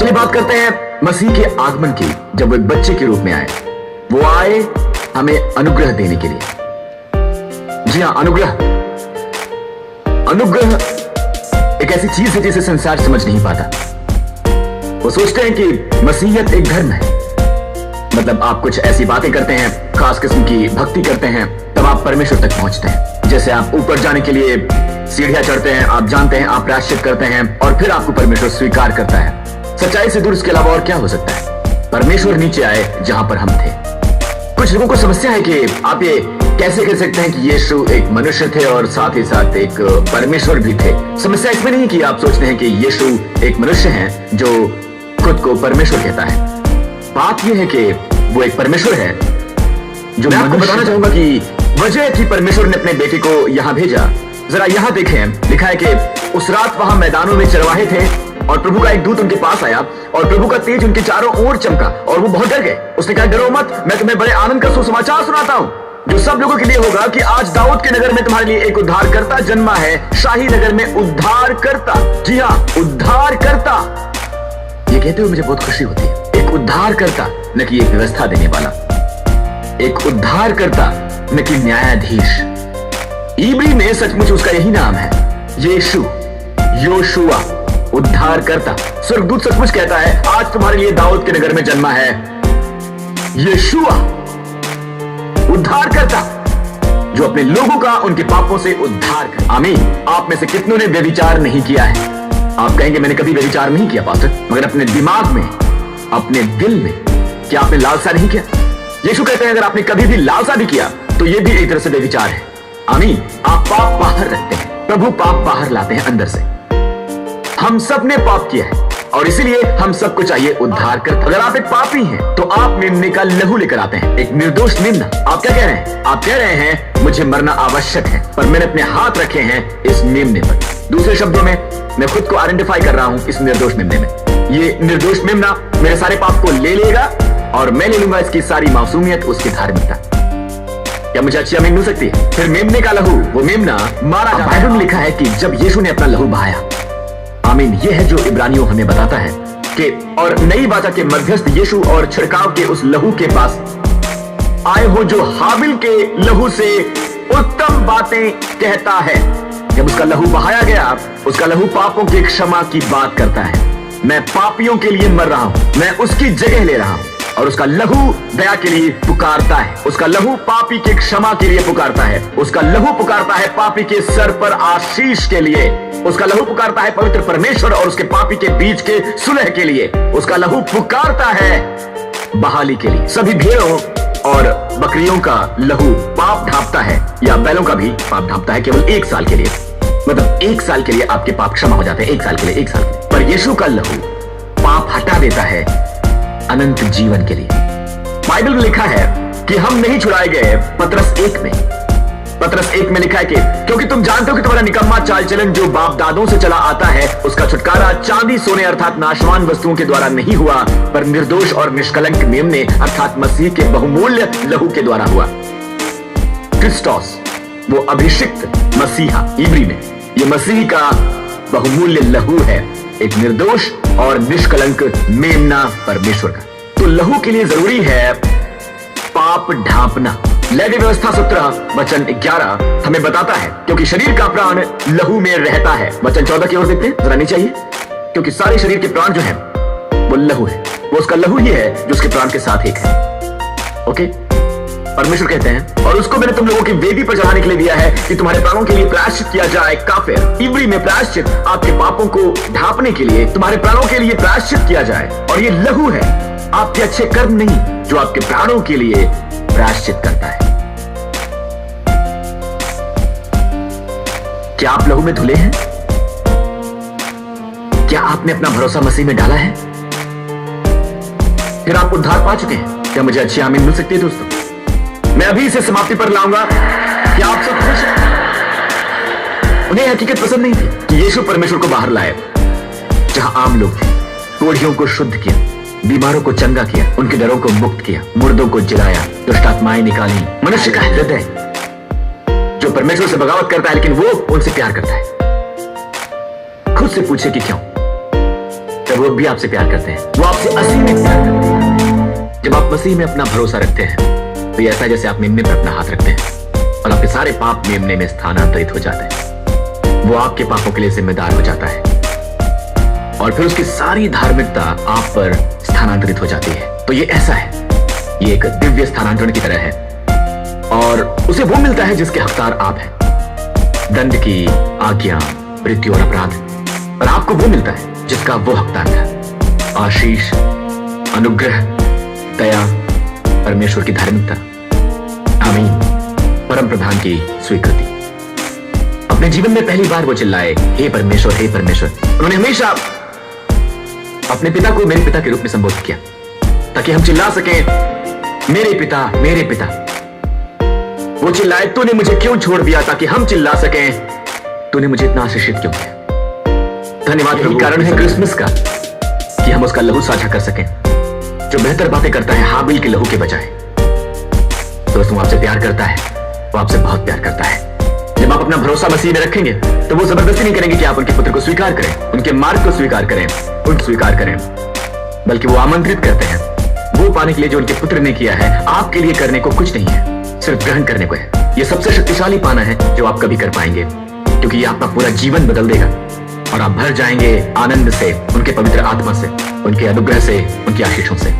चलिए बात करते हैं मसीह के आगमन की, जब वो एक बच्चे के रूप में आए। वो आए हमें अनुग्रह देने के लिए। जी हां, अनुग्रह। अनुग्रह एक ऐसी चीज है जिसे संसार समझ नहीं पाता। वो सोचते हैं कि मसीहियत एक धर्म है, मतलब आप कुछ ऐसी बातें करते हैं, खास किस्म की भक्ति करते हैं, तब आप परमेश्वर तक पहुंचते हैं। जैसे आप ऊपर जाने के लिए सीढ़ियां चढ़ते हैं, आप जानते हैं, आप प्रायश्चित करते हैं और फिर आपको परमेश्वर स्वीकार करता है। सच्चाई से दूर इसके अलावा और क्या हो सकता है? परमेश्वर नीचे आए जहां पर हम थे। कुछ लोगों को समस्या है कि आप ये कैसे कह सकते हैं कि यीशु एक मनुष्य थे और साथ ही साथ एक परमेश्वर भी थे। समस्या इसमें नहीं कि आप सोचते हैं कि यीशु एक मनुष्य है जो खुद को परमेश्वर कहता है। बात यह है कि वो एक परमेश्वर है जो मैं आपको बताना चाहूंगा कि वजह थी परमेश्वर ने अपने बेटे को यहां भेजा। जरा यहां देखें, लिखा है कि उस रात वहां मैदानों में चरवाहे थे और प्रभु का एक दूत उनके पास आया और प्रभु का तेज उनके चारों ओर चमका और वो बहुत डर गए। उसने कहा, डरो मत, मैं तुम्हें बड़े आनंद का सुसमाचार सुनाता हूं जो सब लोगों के लिए होगा कि आज दाऊद के नगर में तुम्हारे लिए एक उद्धारकर्ता जन्मा है, शाही नगर में उद्धारकर्ता। जी हां, उद्धारकर्ता। ये कहते हुए मुझे बहुत खुशी होती है। एक उद्धारकर्ता, न कि एक व्यवस्था देने वाला। एक उद्धारकर्ता, न कि न्यायाधीश। इब्री में सचमुच उसका यही नाम है, यीशु, योशुआ, उद्धारकर्ता। स्वर्गदूत सचमुच कहता है, आज तुम्हारे लिए दाऊद के नगर में जन्मा है यीशुआ, उद्धारकर्ता, जो अपने लोगों का उनके पापों से उद्धार करे। आमीन। आप में से कितनों ने व्यभिचार नहीं किया है? आप कहेंगे मैंने कभी व्यभिचार नहीं किया पास्टर, मगर अपने दिमाग में, अपने दिल में क्या आपने लालसा नहीं किया? यीशु कहते हैं अगर आपने कभी भी लालसा भी किया तो यह भी एक तरह से व्यभिचार है। आमीन। आप पाप बाहर रखते हैं, प्रभु पाप बाहर लाते हैं अंदर से। हम सब ने पाप किया है और इसीलिए हम सबको चाहिए उद्धार कर। अगर आप एक पापी हैं तो आप मेमने का लहू लेकर आते हैं, एक निर्दोष मेमना। आप क्या कह रहे हैं? आप कह रहे हैं मुझे मरना आवश्यक है, पर मैंने अपने हाथ रखे हैं इस मेमने पर। दूसरे शब्दों में मैं खुद को आइडेंटिफाई कर रहा हूं इस निर्दोष मेमने में। ये निर्दोष मेमना मेरे सारे पाप को ले लेगा और मैं ले लूंगा इसकी सारी मासूमियत, उसकी धार्मिकता। क्या मुझे अच्छी आमीन मिल सकती है? फिर मेमने का लहू, वो मेमना मारा जाता है। बाइबल में लिखा है कि जब यीशु ने अपना लहू बहाया, आमीन, यह है जो इब्रानियों हमें बताता है कि और नई वाचा के मध्यस्थ यीशु और छिड़काव के उस लहू के पास आए हो जो हाबिल के लहू से उत्तम बातें कहता है। जब उसका लहू बहाया गया, उसका लहू पापों की क्षमा की बात करता है। मैं पापियों के लिए मर रहा हूं, मैं उसकी जगह ले रहा हूं और उसका लहू दया के लिए पुकारता है। उसका लहू पापी की क्षमा के लिए पुकारता है। उसका लहू पुकारता है पापी के सर पर आशीष के लिए। उसका लहू पुकारता है पवित्र परमेश्वर और उसके पापी के बीच के सुलह के लिए। उसका लहू पुकारता है बहाली के लिए। सभी भेड़ों और बकरियों का लहू पाप ढांपता है, या बैलों का भी पाप ढांपता है, केवल 1 साल के लिए। मतलब 1 साल के लिए आपके पाप क्षमा हो जाते हैं, 1 साल के लिए, 1 साल के लिए। पर यीशु का लहू पाप हटा देता है अनंत जीवन के लिए। बाइबल में लिखा है कि हम नहीं छुड़ाए गए। पतरस 1 में लिखा है कि क्योंकि तुम जानते हो कि तुम्हारा निकम्मा चाल चलन जो बाप दादों से चला आता है, उसका छुटकारा चांदी सोने अर्थात नाशवान वस्तुओं के द्वारा नहीं हुआ, पर निर्दोष और निष्कलंक मेमने अर्थात मसीह के बहुमूल्य लहू के द्वारा हुआ। क्रिस्टोस, वो अभिषिक्त मसीहा, इब्री में ये मसीह का बहुमूल्य लहू है, एक निर्दोष और निष्कलंक मेमना परमेश्वर का। तो लहू के लिए जरूरी है पाप ढांपना। लेवी व्यवस्था 17 वचन 11 हमें बताता है क्योंकि शरीर का प्राण लहू में रहता है। वचन 14 की ओर देखते हैं, जरा नीचे आइए। क्योंकि सारे शरीर के प्राण जो है वो लहू है, वो उसका लहू ही है जो उसके प्राण के साथ एक है। ओके, परमेश्वर कहते हैं और उसको मैंने तुम लोगों की वेदी पर चढ़ाने के लिए दिया है कि तुम्हारे प्राणों के लिए प्रायश्चित किया जाए। काफिर, इब्री में प्रायश्चित आपके पापों को ढांपने के लिए, तुम्हारे प्राणों के लिए प्रायश्चित किया जाए। और ये लहू है, आपके अच्छे कर्म नहीं, जो आपके प्राणों के लिए प्रायश्चित करता है। क्या आप लहू में धुले हैं? क्या आपने अपना भरोसा मसीह में डाला है? फिर आप उद्धार पा चुके हैं? क्या मुझे अच्छी आमीन मिल सकती है दोस्तों? मैं अभी इसे समाप्ति पर लाऊंगा। क्या आप सब खुश हैं? उन्हें हकीकत पसंद नहीं थी कि यीशु परमेश्वर को बाहर लाए जहां आम लोग थे। कोढ़ियों को शुद्ध किया, बीमारों को चंगा किया, उनके डरों को मुक्त किया, मुर्दों को जिलाया, दुष्ट आत्माएं निकाली। मनुष्य का हृदय जो परमेश्वर से बगावत करता है लेकिन वो उनसे प्यार करता है। खुद से पूछे कि क्यों? मगर वो भी आपसे प्यार करते हैं, वो आपसे असीमित प्यार करते हैं। जब आप मसीह में अपना भरोसा रखते हैं तो ये ऐसा है जैसे आप मेमने पर अपना हाथ रखते हैं और आपके सारे पाप मेमने में स्थानांतरित हो जाते हैं। वो आपके पापों के लिए जिम्मेदार हो जाता है और फिर उसकी सारी धार्मिकता आप पर स्थानांतरित हो जाती है। तो ये ऐसा है, ये एक दिव्य स्थानांतरण की तरह है और उसे वो मिलता है जिसके हकदार आप हैं। दंड की आज्ञा, मृत्यु और अपराध, और आपको वो मिलता है जिसका वो हकदार था। आशीष, अनुग्रह, दया, परमेश्वर की धार्मिकता, आमीन, परम प्रधान की स्वीकृति। अपने जीवन में पहली बार वो चिल्लाए, हे परमेश्वर, हे परमेश्वर। उन्होंने हमेशा अपने पिता को मेरे पिता के रूप में संबोधित किया ताकि हम चिल्ला सकें, मेरे पिता, मेरे पिता। वो चिल्लाए, तूने मुझे क्यों छोड़ दिया, ताकि हम चिल्ला सकें, तूने मुझे इतना आशीषित क्यों किया। धन्यवाद, यही कारण है क्रिसमस का कि हम उसका लहू साझा कर सकें, जो बेहतर बातें करता है हाबिल के लहू के बजाय। दोस्तों, आपसे प्यार करता है, वो आपसे बहुत प्यार करता है। जब आप अपना भरोसा मसीह में रखेंगे तो वो जबरदस्ती नहीं करेंगे कि आप उनके पुत्र को स्वीकार करें, उनके मार्ग को स्वीकार करें, उनको स्वीकार करें, बल्कि वो आमंत्रित करते हैं वो पाने के लिए जो उनके पुत्र ने किया है। आपके लिए करने को कुछ नहीं है, सिर्फ ग्रहण करने को है। ये सबसे शक्तिशाली पाना है जो आप कभी कर पाएंगे, क्योंकि ये आपका पूरा जीवन बदल देगा और आप भर जाएंगे आनंद से, उनके पवित्र आत्मा से, उनके अनुग्रह से, उनकी आशीषों से।